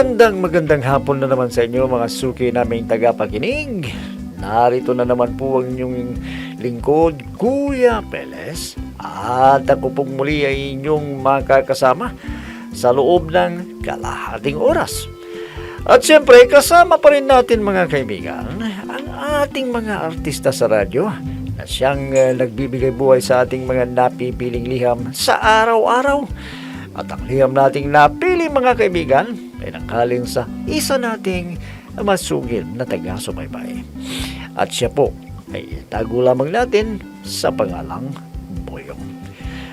Magandang hapon na naman sa inyo mga suki naming tagapakinig. Narito na naman po ang inyong lingkod, Kuya Peles. At ako pong muli ay inyong makakasama sa loob ng kalahating oras. At siyempre, kasama pa rin natin mga kaibigan, ang ating mga artista sa radyo na siyang nagbibigay buhay sa ating mga napipiling liham sa araw-araw. At ang liham nating napili mga kaibigan ay nanggaling sa isa nating masugid na taga-subaybay. At siya po ay tago lamang natin sa pangalang Boyong.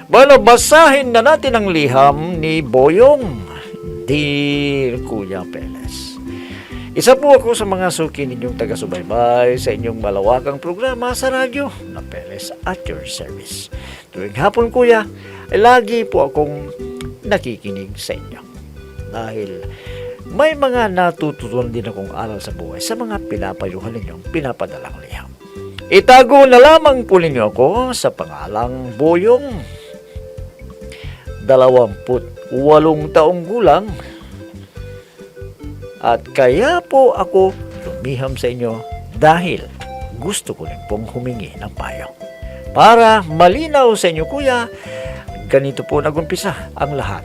Bueno, basahin na natin ang liham ni Boyong. Dear Kuya Peles, isa po ako sa mga suki ninyong taga-subaybay sa inyong malawakang programa sa radyo na Peles at your service. Tuwing hapon kuya, ay lagi po akong nakikinig sa inyo. Dahil may mga natututunan din akong aral sa buhay sa mga pinapayuhan ninyong pinapadalang liham. Itago na lamang po ninyo ako sa pangalang Boyong. 28 taong gulang. At kaya po ako lumiham sa inyo dahil gusto ko rin pong humingi ng payo. Para malinaw sa inyo kuya, ganito po nagumpisa ang lahat.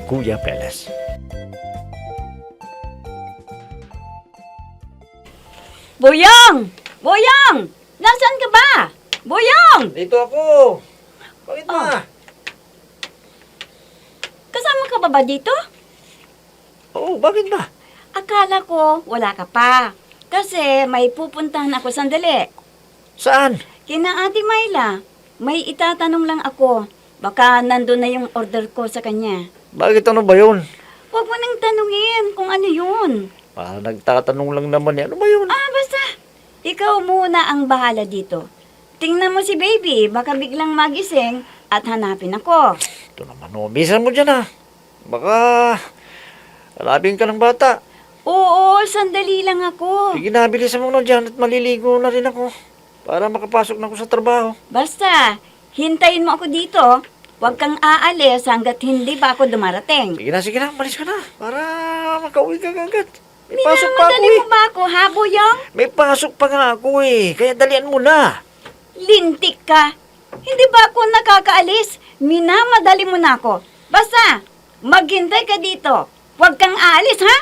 Kuya Peles. Boyong! Boyong! Nasaan ka ba? Boyong! Dito ako. Bakit ba? Kasama ka ba dito? Oo, bakit ba? Akala ko wala ka pa. Kasi may pupuntahan ako sandali. Saan? Kina Ate Myla, may itatanong lang ako. Baka nandun na yung order ko sa kanya. Bakit ano ba yun? Huwag mo nang tanungin kung ano yun. Nagtatanong lang naman yan. Ano ba yun? Basta, ikaw muna ang bahala dito. Tingnan mo si baby, baka biglang magising at hanapin ako. Ito naman, bisan mo dyan Baka alabing ka ng bata. Oo, sandali lang ako. Sige na, bilisan mo na dyan at maliligo na rin ako. Para makapasok na ako sa trabaho. Basta, hintayin mo ako dito. Huwag kang aalis hanggat hindi pa ako dumarating. Sige na, malis ka na. Para makauwi ka agad. May pasok pa ako Minamadali mo ba ako, ha, Boyong? May pasok pa nga ako Kaya dalian mo na. Lintik ka. Hindi ba ako nakakaalis? Minamadali mo na ako. Basta, maghintay ka dito. Huwag kang aalis, ha?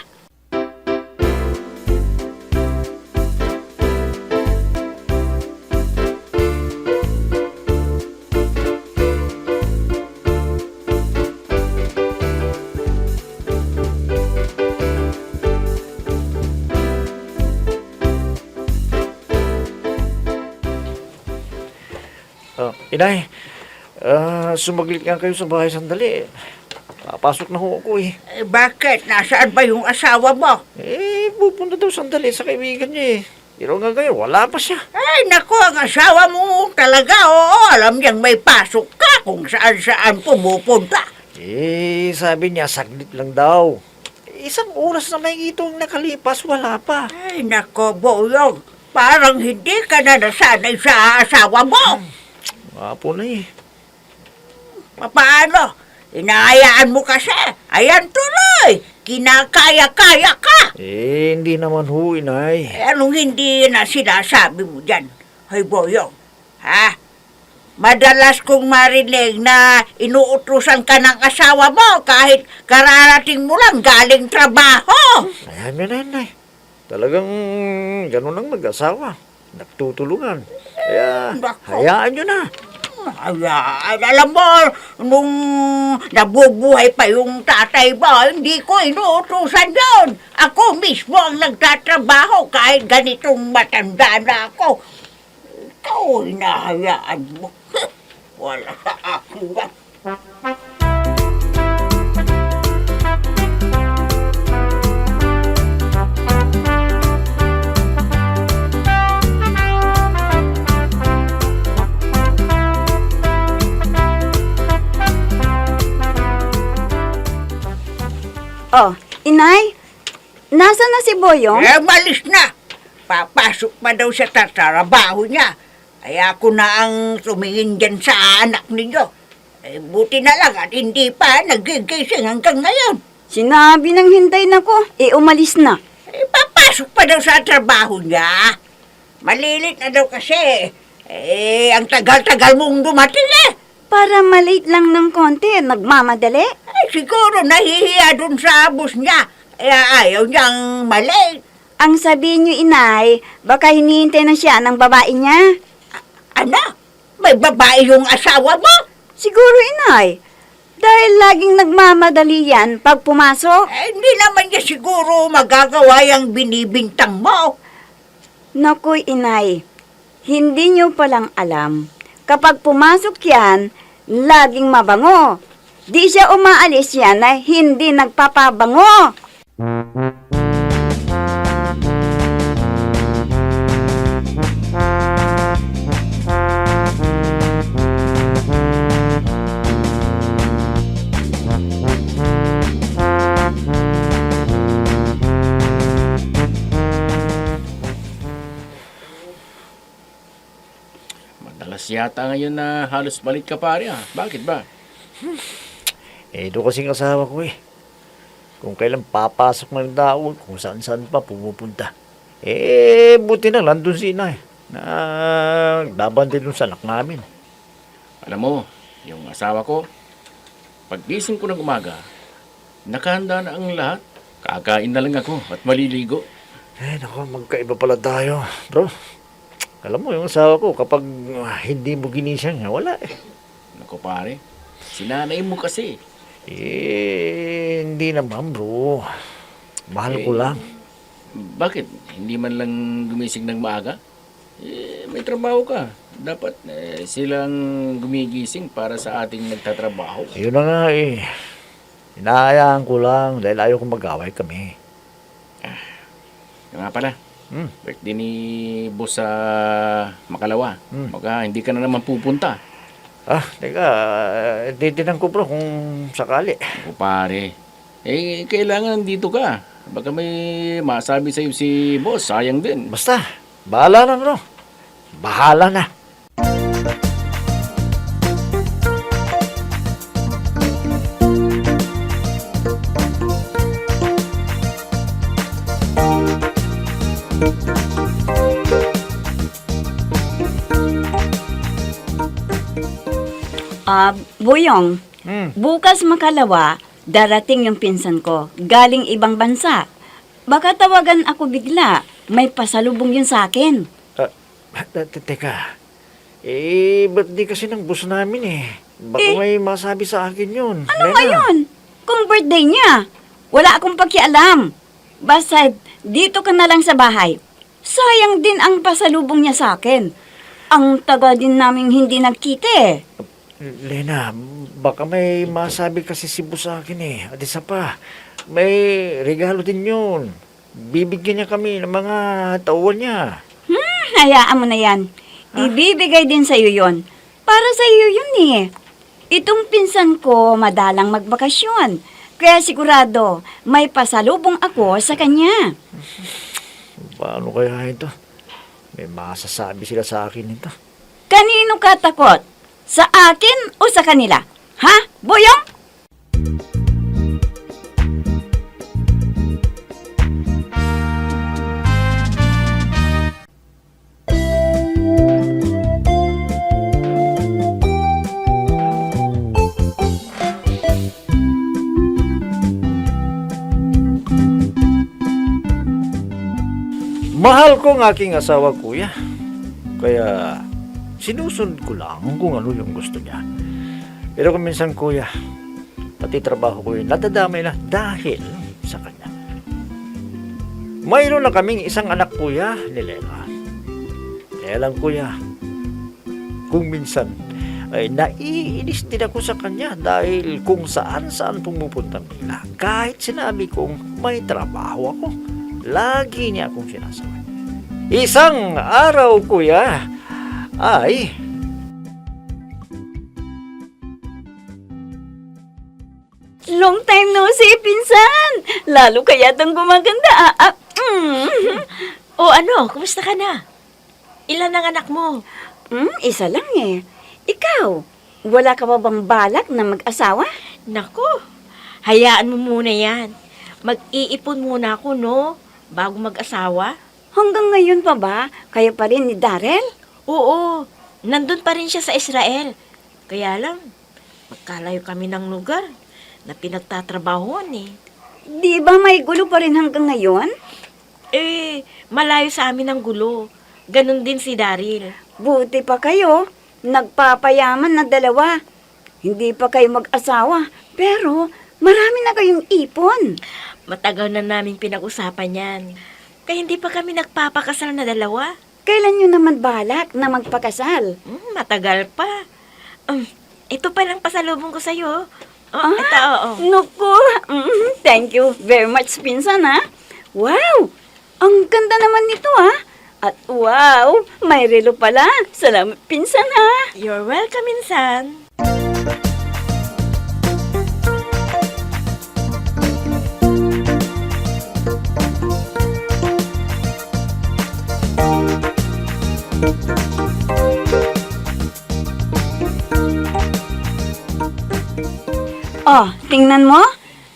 Inay, sumaglit nga kayo sa bahay sandali. Papasok na ho ako Bakit? Nasaan ba yung asawa mo? Pupunta daw sandali sa kaibigan niya Pero nga ngayon, wala pa siya. Ay, naku, ang asawa mo talaga, oo. Alam niyang may pasok ka kung saan-saan pumupunta. Sabi niya, saglit lang daw. Isang oras na may itong nakalipas, wala pa. Ay, naku, Boyong. Parang hindi ka na nasanay sa asawa mo. Apo na Paano? Inaayaan mo kasi. Ayan tuloy. Kinakaya-kaya ka. Hindi naman ho, inay. Anong hindi na sinasabi mo dyan? Hoy, Boyong. Ha? Madalas kong marinig na inuutusan ka ng asawa mo kahit kararating mo lang galing trabaho. Ayan yun, inay. Talagang ganun ang mag-asawa. Nagtutulungan. Kaya, hayaan nyo na. Alam mo, nung nabubuhay pa yung tatay mo, hindi ko inuutusan yun. Ako mismo ang nagtatrabaho kahit ganitong matanda na ako. Ikaw, hinahayaan mo. Wala sa akin ba? Oh, Inay, nasa na si Boyong? Malis na. Papasok pa daw siya sa trabaho niya. Kaya ako na ang tumingin dyan sa anak ninyo. Buti na lang at hindi pa nagigising hanggang ngayon. Sinabi nang hintayin ako, umalis na. Papasok pa daw sa trabaho niya. Malilit na daw kasi. Ang tagal-tagal mong dumating eh. Para malate lang ng konti, nagmamadali. Ay, siguro nahihiya dun sa bus niya. Ayaw niyang malate. Ang sabi niyo, inay, baka hinihintay na siya ng babae niya. Ano? May babae yung asawa mo? Siguro, inay. Dahil laging nagmamadali yan pag pumasok. Hindi naman niya siguro magagawa yung binibintang mo. Naku, inay, hindi niyo palang alam. Kapag pumasok yan, laging mabango. Di siya umaalis yan na hindi nagpapabango. Madalas yata ngayon na halos balik ka pare ah. Bakit ba? Doon kasing asawa ko eh. Kung kailan papasok ng tao, kung saan-saan pa pumupunta. Buti na nandun si inay. Nagdabante dun sa anak namin. Alam mo, yung asawa ko, paggising ko ng umaga, nakahanda na ang lahat. Kakain na lang ako at maliligo. Naku, magkaiba pala tayo, bro. Alam mo, yung asawa ko, kapag hindi mo ginisang, wala eh. Naku pare, sinanay mo kasi. Hindi naman, bro. Mahal ko lang. Bakit? Hindi man lang gumising ng maaga? May trabaho ka. Dapat silang gumigising para sa ating nagtatrabaho. Yun na nga eh. Inaayaan ko lang dahil ayaw kong mag-away kami. Nga pala, birthday ni Boss sa Makalawa. Baka hindi ka na naman pupunta. Teka, titinan ko bro kung sakali. O pare, kailangan dito ka. Baka may masabi sa'yo si Boss, sayang din. Basta, bahala na bro. Bahala na. Boyong, bukas Makalawa, darating yung pinsan ko, galing ibang bansa. Baka tawagan ako bigla, may pasalubong yun sa akin. Teka, ba't di kasi ng boss namin eh? Baka may masabi sa akin yun. Ano ngayon? Kung birthday niya, wala akong pakialam. Basta dito ka na lang sa bahay. Sayang din ang pasalubong niya sa akin. Ang taga din naming hindi nagkita eh. Lena, baka may masabi kasi si boss sa akin eh. At isa pa, may regalo din yun. Bibigyan niya kami ng mga tauhan niya. Hayaan mo na yan. Ibibigay din sa'yo yon. Para sa'yo yun eh. Itong pinsan ko madalang magbakasyon. Kaya sigurado, may pasalubong ako sa kanya. Paano kaya ito? May masasabi sila sa akin ito. Kanino ka takot? Sa akin o sa kanila? Ha, Boyong? Mahal ko ang aking asawa, kuya. Kaya sinusunod ko lang kung ano yung gusto niya. Pero kung minsan, kuya, pati trabaho ko yun, nadadamay na dahil sa kanya. Mayroon na kaming isang anak, kuya, ni Lena. Kaya lang, kuya, kung minsan ay naiinis din ako sa kanya dahil kung saan-saan pumupunta nila. Kahit sinabi kong may trabaho ako, lagi niya akong sinasabi. Isang araw, kuya, ay Long time no see, pinsan. Lalo kaya itong gumaganda. O ano, kumusta ka na? Ilan ang anak mo? Isa lang eh. Ikaw, wala ka pa bang balak na mag-asawa? Nako, Hayaan mo muna yan. Mag-iipon muna ako, no? Bago mag-asawa. Hanggang ngayon pa ba? Kayo pa rin ni Darrell? Oo, nandun pa rin siya sa Israel. Kaya lang, magkalayo kami ng lugar na pinagtatrabahoan eh. Di ba may gulo pa rin hanggang ngayon? Malayo sa amin ang gulo. Ganon din si Daryl. Buti pa kayo, nagpapayaman na dalawa. Hindi pa kayo mag-asawa, pero marami na kayong ipon. Matagal na naming pinag-usapan yan. Kaya hindi pa kami nagpapakasal na dalawa. Kailan nyo naman balak na magpakasal? Matagal pa. Ito pa lang pasalubong ko sa'yo. Ito, oo. Naku, thank you very much, pinsan, ha? Wow, ang ganda naman nito, ha? At wow, may relo pala. Salamat, pinsan, ha? You're welcome, Insan. Oh, tingnan mo.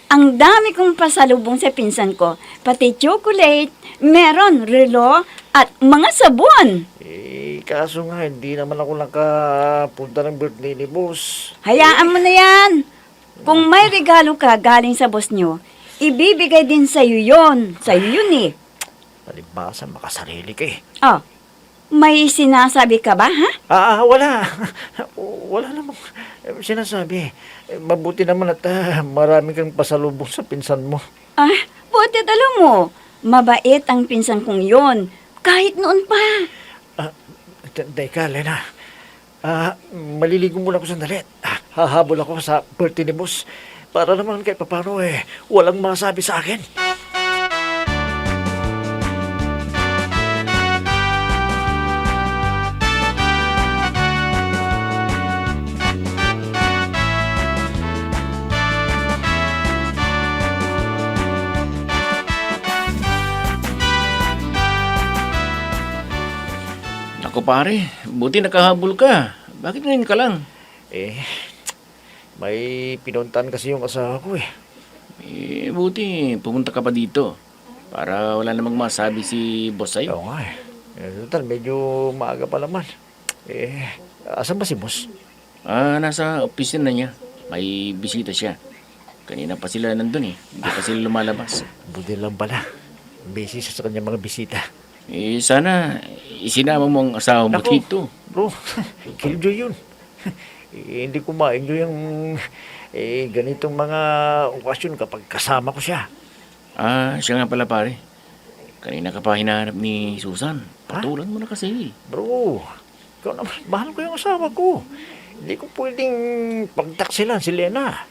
Ang dami kong pasalubong sa pinsan ko. Pati chocolate, meron, relo, at mga sabon. Kaso nga, hindi naman ako nakapunta ng birthday ni boss. Hayaan mo na yan. Kung may regalo ka galing sa boss nyo, ibibigay din sa'yo yun. Sa'yo yun eh. Palibasa, makasarili ka eh. Oh, may sinasabi ka ba, ha? Wala. Wala namang sinasabi. Mabuti naman at marami kang pasalubong sa pinsan mo. Buti alam mo, mabait ang pinsan kong yun. Kahit noon pa. Teka, Lena. Maliligo muna ako sandali. Hahabol ako sa birthday ni boss. Para naman kahit papano walang masabi sa akin. Ako pare, buti nakahabol ka. Bakit ngayon ka lang? May pinuntan kasi yung asawa ko eh. Buti pumunta ka pa dito. Para wala namang masabi si boss sa'yo. Oo nga total, medyo maaga pa naman. Asan ba si boss? Nasa opisina na niya. May bisita siya. Kanina pa sila nandun eh. Hindi pa sila lumalabas. Buti lang pala. Busy siya sa kanyang mga bisita. Sana isinama mo ang asawa mo Naku, dito. Bro, killjoy yun. Hindi ko ma-enjoy yung ganitong mga okasyon kapag kasama ko siya. Siya nga pala pare. Kanina ka pa hinahanap ni Susan. Patulan mo na kasi. Bro, ikaw naman, mahal ko yung asawa ko. Hindi ko pwedeng pagtaksilan si Lena.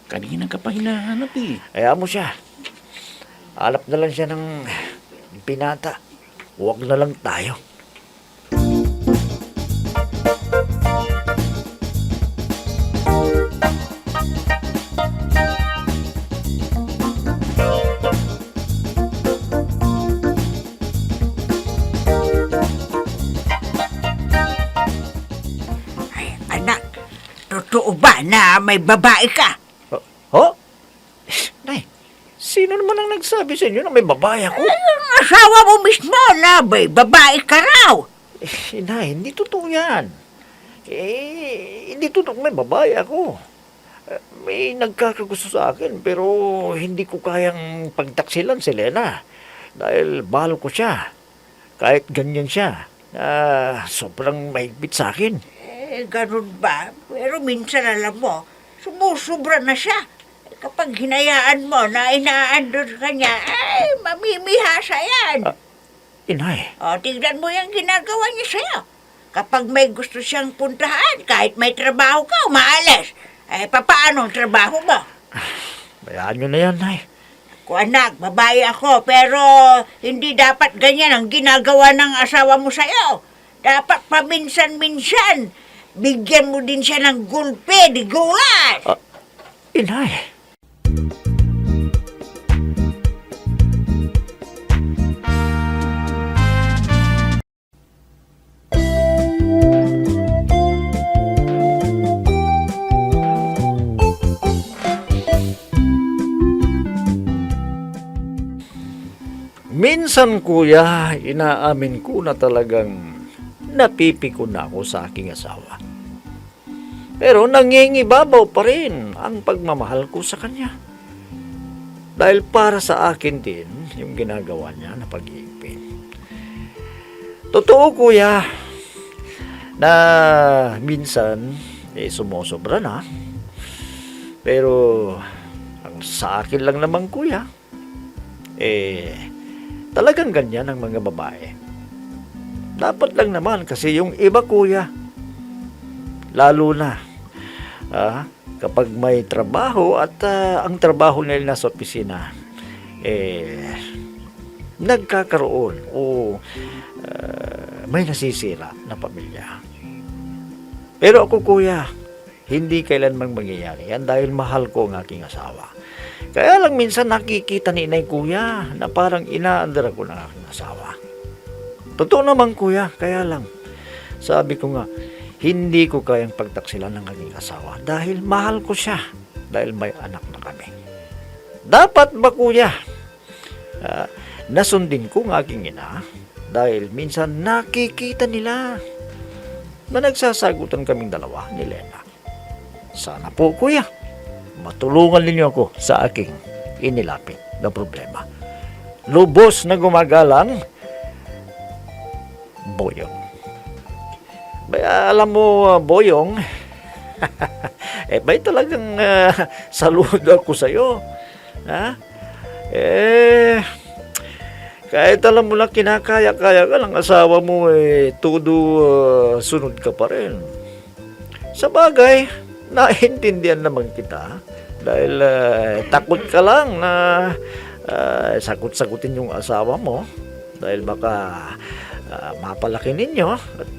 Kanina ka pa hinahanap eh. Hayaan mo siya. Hanap na lang siya ng pinata. Huwag na lang tayo. Ay, anak, totoo ba na may babae ka? Oh? Nay, sino naman ang nagsabi sa inyo na may babae ako? Ang asawa mo mismo na may babae ka raw. Nay, hindi totoo yan. Hindi totoo may babae ako. May nagkakagusto sa akin pero hindi ko kayang pagtaksilan si Lena. Dahil balo ko siya. Kahit ganyan siya. Sobrang mahigpit sa akin. Ganun ba? Pero minsan alam mo, sumusubra na siya. Kapag hinayaan mo na inaandun ka niya, ay, mamimihasa yan. Inay, Tignan mo yung ginagawa niya sa'yo. Kapag may gusto siyang puntahan, kahit may trabaho ka, umaalis. Papaano ang trabaho mo? bayaan nyo na yan, Nay. Ko anak, babae ako, pero hindi dapat ganyan ang ginagawa ng asawa mo sa'yo. Dapat paminsan-minsan, bigyan mo din siya ng gulpe, diguan. Inay. Minsan kuya, inaamin ko na talagang napipiko na ako sa aking asawa. Pero nangingibabaw pa rin ang pagmamahal ko sa kanya. Dahil para sa akin din yung ginagawa niya na pag-iipin. Totoo kuya na minsan sumusobra na. Pero ang sa akin lang naman kuya, talagang ganyan ang mga babae. Dapat lang naman kasi yung iba kuya, lalo na kapag may trabaho at ang trabaho nila nasa opisina, nagkakaroon o may nasisira na pamilya. Pero ako kuya, hindi kailanmang mangyayari yan dahil mahal ko ang aking asawa. Kaya lang minsan nakikita ni inay kuya na parang inaandar ako ng aking asawa. Totoo naman kuya, kaya lang sabi ko nga, hindi ko kayang pagtaksilan ng aking asawa dahil mahal ko siya, dahil may anak na kami. Dapat ba kuya, nasundin ko ang aking ina dahil minsan nakikita nila na nagsasagutan kaming dalawa ni Lena. Sana po kuya, matulungan ninyo ako sa aking inilapit na problema. Lubos na gumagalang, Boyong. Alam mo, Boyong, may talagang saludo ako sa'yo. Ha? Kahit alam mo na kinakaya-kaya ka ng asawa mo, todo sunod ka pa rin. Sa bagay, naintindihan naman kita. Dahil takot ka lang na sakot-sakutin yung asawa mo. Dahil baka mapalaki ninyo at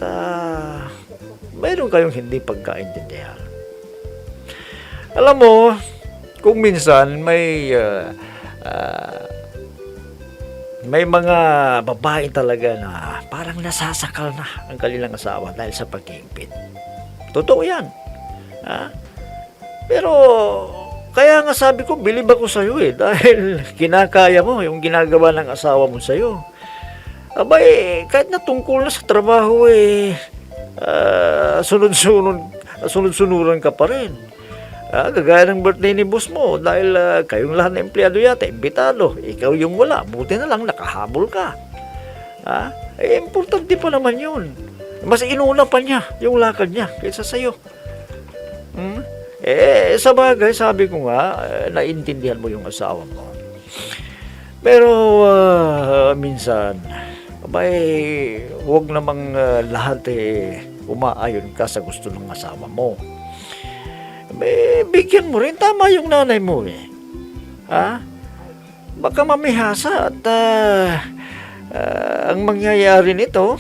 mayroon kayong hindi pagkaintindihan. Alam mo, kung minsan may mga babae talaga na parang nasasakal na ang kanilang asawa dahil sa pag-iipit. Totoo yan. Pero kaya nga sabi ko, bilib ako sa'yo dahil kinakaya mo yung ginagawa ng asawa mo sa'yo. Abay, kahit na tungkol na sa trabaho sunod-sunuran ka pa rin. Gagaya ng birthday ni boss mo dahil kayong lahat na empleyado yata, imbitado. Ikaw yung wala, buti na lang nakahabol ka. Importante pa naman yun. Mas inuna pa niya yung lakad niya kaysa sa'yo. Sa bagay, sabi ko nga, naintindihan mo yung asawa mo. Pero minsan, huwag namang lahat umaayon ka sa gusto ng asawa mo. Bigyan mo rin, tama yung nanay mo baka mamihasa at ang mangyayari nito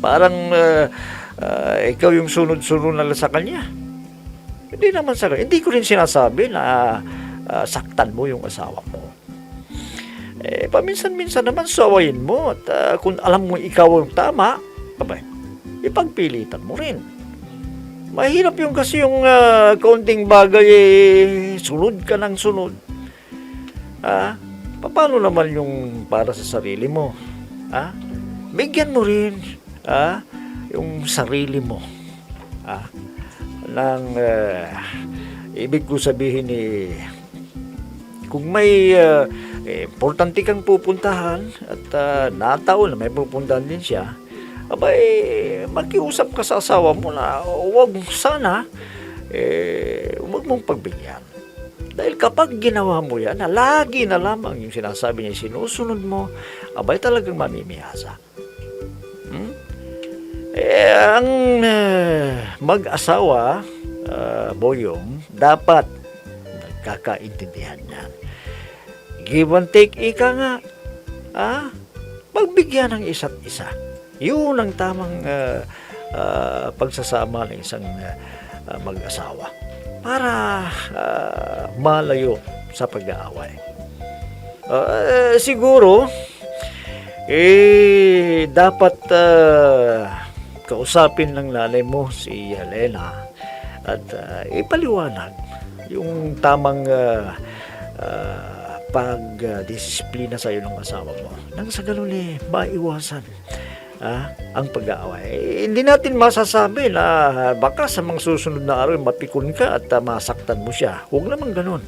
parang ikaw yung sunod-sunod na sa kanya. Hindi naman sa kanya. Hindi ko rin sinasabi na saktan mo yung asawa mo. Paminsan-minsan naman sawayin mo at kung alam mo ikaw ang tama, ipagpilitan mo rin. Mahirap yung kasi yung kaunting bagay sunod ka ng sunod. Paano naman yung para sa sarili mo? Bigyan mo rin yung sarili mo ng ibig ko sabihin kung may importante kang pupuntahan at nataon na may pupuntahan din siya, makiusap ka sa asawa mo na huwag mong pagbigyan. Dahil kapag ginawa mo yan, na lagi na lamang yung sinasabi niya, sinusunod mo, talagang mamimihasa. Ang mag-asawa, Boyong, dapat nagkakaintindihan niyan. Give and take, ika nga. Pagbigyan ng isa't isa. Yun ang tamang pagsasama ng isang mag-asawa para malayo sa pag-aaway. Siguro, dapat kausapin ng nanay mo si Helena at ipaliwanag yung tamang pagdisiplina sa iyo ng asawa mo. Nang sa ganun maiwasan ang pag-aaway. Hindi natin masasabi na baka sa mga susunod na araw mapikon ka at masaktan mo siya. Huwag naman ganun.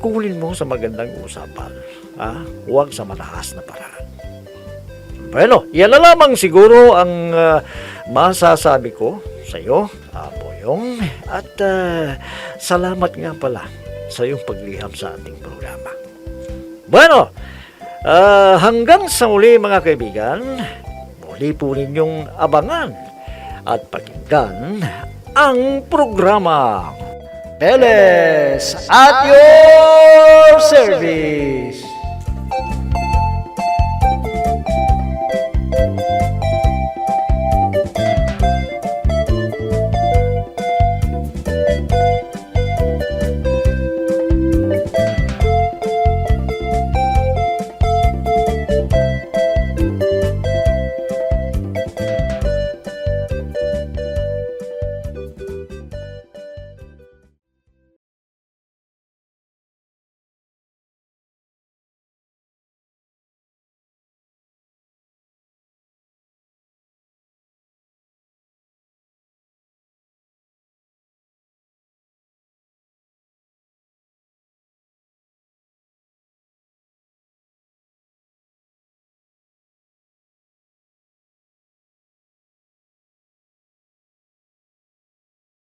Kunin mo sa magandang usapan. Huwag sa mataas na paraan. Bueno, yan na lamang siguro ang masasabi ko sa iyo, Boyong. At salamat nga pala sa iyong pagliham sa ating programa. Bueno, hanggang sa muli mga kaibigan, muli po ninyong abangan at pakinggan ang programa Peles at Yon!